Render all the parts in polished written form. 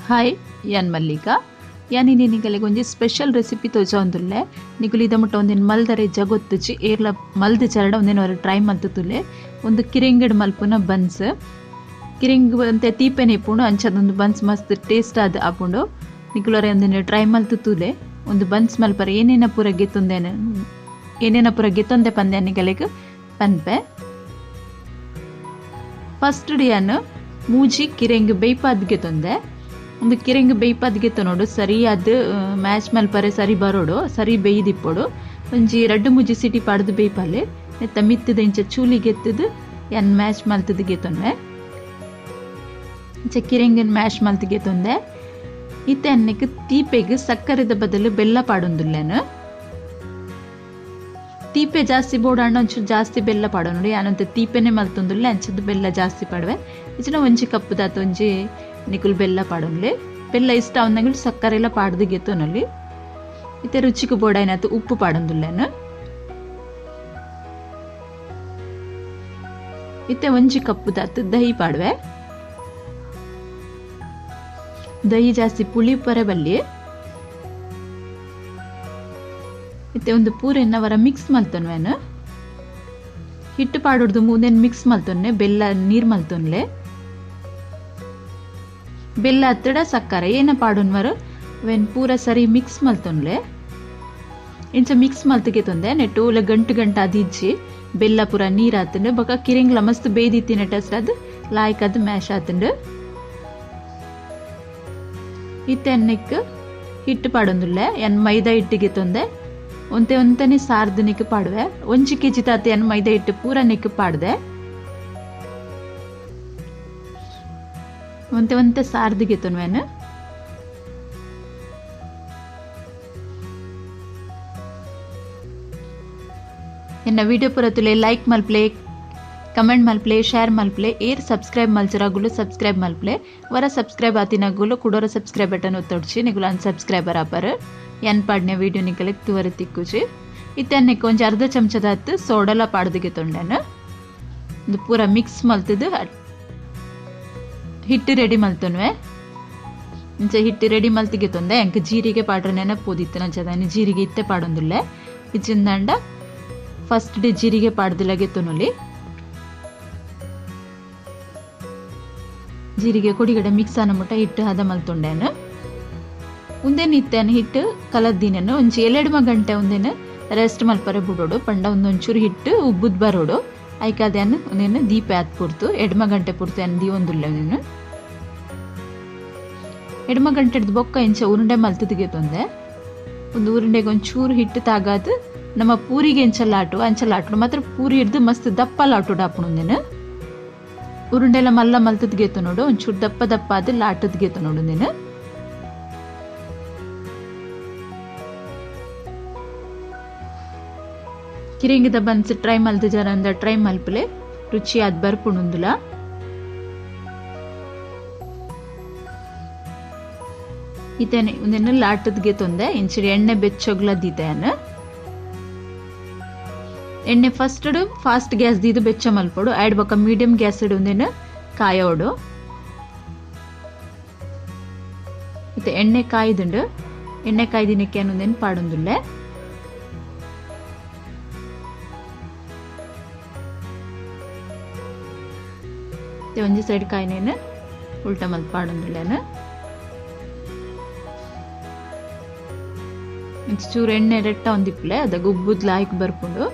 Hi ಯಾನ್ ಮಲ್ಲಿಕಾ ಯಾನಿ ನಿನಗೆ ಒಂಜಿ ಸ್ಪೆಷಲ್ ರೆಸಿಪಿ ತೋಜೊಂದುಲ್ಲೆ ನಿಕುಲು ಇದ ಮುಟ್ಟ ಒಂದಿನ ಮಲ್ದರೆ ಜಗೊತ್ತುಜಿ ಏರ್ಲ ಮಲ್ದ ಚರಡ ಒಂದಿನ ವರ ಟ್ರೈ ಮಲ್ತುತುಲೆ ಒಂದು ಕಿರಿಂಗಡ್ ಮಲ್ಪುನ ಬನ್ಸ್ ಕಿರಿಂಗ್ ಅಂತೆ ತೀಪೆನೆ ಇಪ್ಪುಂಡು ಅಂಚದೊಂದು ಬನ್ಸ್ ಮಸ್ತ್ ಟೇಸ್ಟ್ ಆದ್ ಆಪುಂಡು ನಿಕುಲರೆ ಒಂದಿನ ಟ್ರೈ ಮಲ್ತುತುಲೆ ಒಂದು ಬನ್ಸ್ ಮಲ್ಪರೆ ಏನೇನ ಪೂರ ಗೆತ್ತೊಂದೆ ಪಂದೆ ನಿಕಲೆಗ್ ಪನ್ಪೆ ಫಸ್ಟ್ ಡಿಯನ್ ಮೂಜಿ ಕಿರಿಂಗ್ ಬೇಯ್ಪಾದ್ಗೆ ತೊಂದೆ ಒಂದು ಕಿರಿಂಗ್ ಬೇಯ್ಪಾದ್ಗೆ ನೋಡು ಸರಿ ಅದು ಮ್ಯಾಚ್ ಮಲ್ಪರೆ ಸರಿ ಬರೋಡು ಸರಿ ಬೇಯ್ದಿಪ್ಪೋಡು ಒಂಜಿ 2-3 ಸಿಟಿ ಪಾಡ್ದು ಬೇಯ್ಪಾಲೆ ನೆತ್ತ ಮಿತ್ತದ ಇಂಚ ಚೂಲಿಗೆ ಎತ್ತದು ಎನ್ ಮ್ಯಾಚ್ ಮಲ್ತದಿಗೆ ತೊಂದೆ ಇಂಚ ಕಿರಿಂಗನ್ ಮ್ಯಾಶ್ ಮಲ್ತಿಗೆ ತೊಂದೆ ಇತ್ತೆ ಅನ್ನಕ್ಕೆ ತೀಪೆಗೆ ಸಕ್ಕರೆದ ಬದಲು ಬೆಲ್ಲ ಪಾಡೊಂದುಲ್ಲೇನು ತೀಪೆ ಜಾಸ್ತಿ ಬೋಡಾಂಡ ಒಂಚೂರು ಜಾಸ್ತಿ ಬೆಲ್ಲ ಪಾಡೋ ನೋಡಿ ಯಾನಂತ ತೀಪೆನೆ ಮಲ್ತೊಂದುಲ್ಲ ಅಂಚದ್ದು ಬೆಲ್ಲ ಜಾಸ್ತಿ ಪಾಡುವೆ ಇಚ್ಚಿನ ಒಂಜಿ ಕಪ್ಪು ದಾತ ಒಂಜಿ ನಿಕುಲ್ ಬೆಲ್ಲ ಪಾಡೋನ್ಲಿ ಬೆಲ್ಲ ಇಷ್ಟ ಅವನಂಗಳು ಸಕ್ಕರೆ ಎಲ್ಲ ಪಾಡ್ದು ಗೆತ್ತೋನಲ್ಲಿ ಇತ್ತೆ ರುಚಿಗೆ ಬೋಡಾಯ್ನತ್ತು ಉಪ್ಪು ಪಾಡೊಂದುಲ್ಲೇನು ಇತ್ತೆ ಒಂಜಿ ಕಪ್ಪು ದಾತು ದಹಿ ಪಾಡುವೆ ದಹಿ ಜಾಸ್ತಿ ಪುಳಿ ಪರೆ ಬಲ್ಲಿ ಇತ್ತೆ ಒಂದು ಪೂರೆನ್ನವರ ಮಿಕ್ಸ್ ಮಲ್ತೊನ್ವೇನು ಹಿಟ್ಟು ಪಾಡೋಡ್ದು ಮುಂದೇನು ಮಿಕ್ಸ್ ಮಲ್ತೊನ್ನೆ ಬೆಲ್ಲ ನೀರು ಮಲ್ತೊನ್ಲೆ ಬೆಲ್ಲ ಹತ್ತಡ ಸಕ್ಕರೆ ಏನ ಪಾಡೋನ್ವರು ವೆನ್ ಪೂರ ಸರಿ ಮಿಕ್ಸ್ ಮಲ್ತೊನ್ಲೆ ಇಂಚ ಮಿಕ್ಸ್ ಮಲ್ತಿಗೆ ತೊಂದೆ ನೆಟ್ಟು ಒಲೆ ಗಂಟು ಅದಿಜ್ಜಿ ಬೆಲ್ಲ ಪೂರ ನೀರು ಆತಂಡು ಬೊಕ ಕಿರಿಂಗ್ಲ ಮಸ್ತ್ ಬೇಯ್ದಿತ್ತಿ ನೆಟ್ಟಸ್ಟ್ ಅದು ಲಾಯ್ಕ್ ಅದು ಮ್ಯಾಶ್ ಆತಂಡು ಇತ್ತೆ ಎಣ್ಣೆಕ್ ಹಿಟ್ಟು ಪಾಡೊಂದುಲ್ಲೆ ಎನ್ ಮೈದಾ ಹಿಟ್ಟಿಗೆ ತೊಂದೆ ಒಂತೆ ಸಾರ್ದು ನಿಕ್ ಪಾಡುವೆ 1 kg ತಾತೆ ಎನ್ ಮೈದಾ ಹಿಟ್ಟು ಪೂರ ನಿಕ್ ಪಾಡ್ದೆ ಒಂತೆ ಸಾರ್ದಿಗೆ ತೊನ್ವೇನು ಎನ್ನ ವಿಡಿಯೋ ಪೂರ ತುಲೆ ಲೈಕ್ ಮಲ್ಪ್ಲೆ ಕಮೆಂಟ್ ಮಲ್ಪ್ಲೆ ಶೇರ್ ಮಲ್ಪ್ಲೆ ಏರ್ ಸಬ್ಸ್ಕ್ರೈಬ್ ಮಲ್ಚರಾಗುಲು ಸಬ್ಸ್ಕ್ರೈಬ್ ಮಲ್ಪ್ಲೆ ವರ ಸಬ್ಸ್ಕ್ರೈಬ್ ಆತಿನಾಗುಲು ಕುಡೋರ ಸಬ್ಸ್ಕ್ರೈಬ್ ಬಟನ್ ಒತ್ತೊಡ್ಚಿ ನಿಗುಲು ಅನ್ಸಬ್ಸ್ಕ್ರೈಬರ್ ಆಪರ್ ಎನ್ ಪಾಡ್ನೆ ವಿಡಿಯೋ ನಿಕಲೆಗ್ ತುವರ ತಿಕ್ಕುಜಿ ಇತ್ತನ್ನೆಕ್ ಒಂಜಿ ಅರ್ಧ ಚಮಚದ ಹತ್ತು ಸೋಡಲ ಪಾಡ್ದಿಗೆ ತೊಂಡೆನು ಇದು ಪೂರ ಮಿಕ್ಸ್ ಮಲ್ತದು ಹಿಟ್ಟು ರೆಡಿ ಮಲ್ತೊನ್ವೆ ಇಂಚ ಹಿಟ್ಟು ರೆಡಿ ಮಲ್ತಿಗೆ ತೊಂದೆ ಎಂಕ್ ಜೀರಿಗೆ ಪಾಡ್ರೆ ನೆನಪೋದಿತ್ತು ನಂಚದಾನಿ ಜೀರಿಗೆ ಇತ್ತೆ ಪಾಡೊಂದುಲ್ಲೆ ಇಚ್ಚಿಂದಂಡ ಫಸ್ಟ್ ಡೇ ಜೀರಿಗೆ ಪಾಡ್ದಿಲ್ಲಗೆ ತೊನುಲಿ ಜೀರಿಗೆ ಕೊಡಿಗಡೆ ಮಿಕ್ಸ್ ಆನ ಮುಟ್ಟ ಹಿಟ್ಟು ಹದ ಮಲ್ತೊಂಡೇನು ಉಂದೇನು ಇತ್ತೇನು ಹಿಟ್ಟು ಕಲದ್ದಿನೇನು ಒಂಜಿ 2 ಗಂಟೆ ಉಂದೇನು ರೆಸ್ಟ್ ಮಲ್ಪರೆ ಬಿಡೋಡು ಪಂಡ ಒಂದೊಂಚೂರು ಹಿಟ್ಟು ಉಬ್ಬುದ್ ಬರೋಡು ಐಕಾದೇನು ಒಂದೇನು ದೀಪ ಆತ್ ಪುರ್ತು 2 ಗಂಟೆ ಪುರ್ತು ಏನು ದೀವೊಂದುಲ್ಲ ನೀನು 2 ಗಂಟೆ ಹಿಡ್ದು ಬೊಕ್ಕ ಇಂಚ ಉರುಂಡೆ ಮಲ್ತದಿಗೆ ತೊಂದೆ ಒಂದು ಉರುಂಡೆಗೆ ಒಂಚೂರು ಹಿಟ್ಟು ತಾಗಾದು ನಮ್ಮ ಪೂರಿಗೆ ಅಂಚಲಾಟು ಮಾತ್ರ ಪೂರಿ ಹಿಡ್ದು ಮಸ್ತ್ ದಪ್ಪ ಲಾಟು ಡಾಪುಂದೇನು ಉರುಂಡೆಲ್ಲ ಮಲ್ತದ್ಗೆ ನೋಡು ಒಂಚೂರು ದಪ್ಪ ಅದು ಲಾಟದ್ಗೆ ನೋಡು ನೀನು ಕಿರಿಂಗಿದ ಬನ್ಸ್ ಟ್ರೈ ಮಲ್ತು ಜರ ಅಂದ ಟ್ರೈ ಮಲ್ಪಲೆ ರುಚಿ ಆದ್ ಬರ್ಪುಣುಂದುಲ ಇತೇನೆ ಒಂದೇನು ಲಾಟದ್ಗೆ ತೊಂದೆ ಇಂಚಿಡಿ ಎಣ್ಣೆ ಬೆಚ್ಚೊಗ್ಲದಿತೇನು ಎಣ್ಣೆ ಫಾಸ್ಟ್ ಗ್ಯಾಸ್ ದೀದು ಬೆಚ್ಚ ಮಲ್ಪೋಡು ಆಡ್ ಬೊಕ ಮೀಡಿಯಂ ಗ್ಯಾಸ್ ಇಡು ಒಂದೇನು ಕಾಯೋಡು ಇತ್ತೆ ಎಣ್ಣೆ ಕಾಯ್ದುಂಡು ಎಣ್ಣೆ ಕಾಯ್ದಿನಕ್ಕೆ ಒಂದೇನು ಪಾಡೊಂದುಲ್ಲೆ ಒಂಜಿ ಸೈಡ್ ಕಾಯಿನೇನು ಉಲ್ಟ ಮಲ್ತ್ ಪಾಡೊಂದುಲ್ಲೇನು ಚೂರು ಎಣ್ಣೆ ರೆಟ್ಟ ಒಂದಿಪ್ಲೆ ಅದ ಗುಬ್ಬುದ್ ಲಾಯ್ಕ್ ಬರ್ಪುಂಡು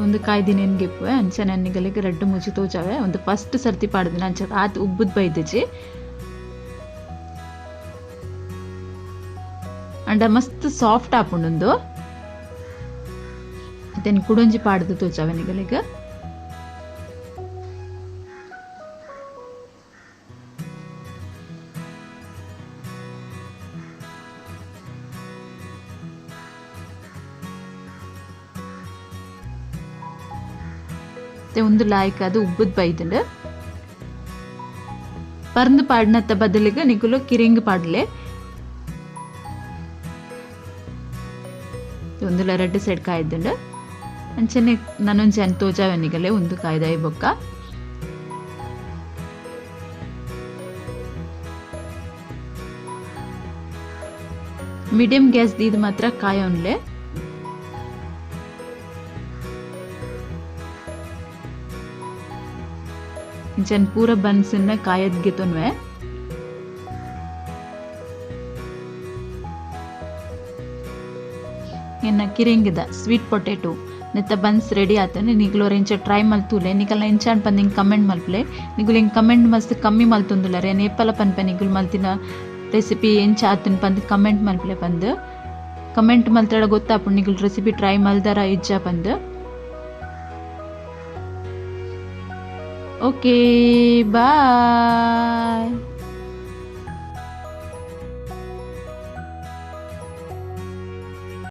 ಒಂದು ಕಾಯ್ದಿನೇನು ಗೆಪ್ಪುವೆ ಅಂಚ ನನ್ನಿಗಲಿಗೆ ರೆಡ್ ಮುಚ್ಚಿ ತೋಚಾವೆ ಒಂದು ಫಸ್ಟ್ ಸರ್ತಿ ಪಾಡ್ದಿನ ಅಂಚ ಆತ್ ಉಬ್ಬುದ್ ಬೈದಜಿ ಅಂಡ ಮಸ್ತ್ ಸಾಫ್ಟ್ ಆಪುಂಡು ಅದೇನು ಕುಡೊಂಜಿ ಪಾಡ್ದು ತೋಚಾವೆ ನಿಗಲಿಗೆ ಒಂದು ಲಾಯ್ಕ್ ಅದು ಉಬ್ಬುದ್ ಬೈದುಂಡು ಪರ್ಂದು ಪಾಡ್ನತ್ತ ಬದಲಿಗೆ ನಿಕುಲು ಕಿರಿಂಗ್ ಪಾಡ್ಲೆ ಒಂದು 2 ಸೈಡ್ ಕಾಯ್ದುಂಡು ಅಂಚನೆ ನಾನೊಂಜಿ ಅನ್ ತೋಜಾವೆನಿಗಲೆ ಒಂದು ಕಾಯ್ದಾಯಿ ಬೊಕ್ಕ ಮೀಡಿಯಂ ಗ್ಯಾಸ್ ದೀದ್ ಮಾತ್ರ ಕಾಯೋನ್ಲೆ ಇಂಚನ್ ಪೂರ ಬನ್ಸನ್ನ ಕಾಯದ್ಗೆ ತೊನ್ವೆ ಇನ್ನ ಕಿರಿಂಗಿದ ಸ್ವೀಟ್ ಪೊಟೇಟೊ ನೆತ್ತ ಬನ್ಸ್ ರೆಡಿ ಆತನೆ ನಿಗ್ಲೋರ್ ಎಂಚ ಟ್ರೈ ಮಲ್ತುಲೆ ನಿಕಲ್ನ ಎಂಚಾನ್ ಪಂದ್ ಹಿಂಗೆ ಕಮೆಂಟ್ ಮಲ್ಪಲೆ ನಿಗುಲ್ ಹಿಂಗೆ ಕಮೆಂಟ್ ಮಸ್ತ್ ಕಮ್ಮಿ ಮಲ್ತೊಂದುಲರೆ ಏಪಲ ಪನ್ಪೆ ನಿಗುಲ್ ಮಲ್ತಿನ ರೆಸಿಪಿ ಎಂಚ ಆತನ್ ಪಂದ್ ಕಮೆಂಟ್ ಮಲ್ಪಲೆ ಪಂದ್ ಕಮೆಂಟ್ ಮಲ್ತಡ ಗೊತ್ತಾಪುಂಡು ನಿಗುಲ್ ರೆಸಿಪಿ ಟ್ರೈ ಮಲ್ದರ ಇಜ್ಜ ಪಂದ್ ಓಕೆ ಬಾಯ್.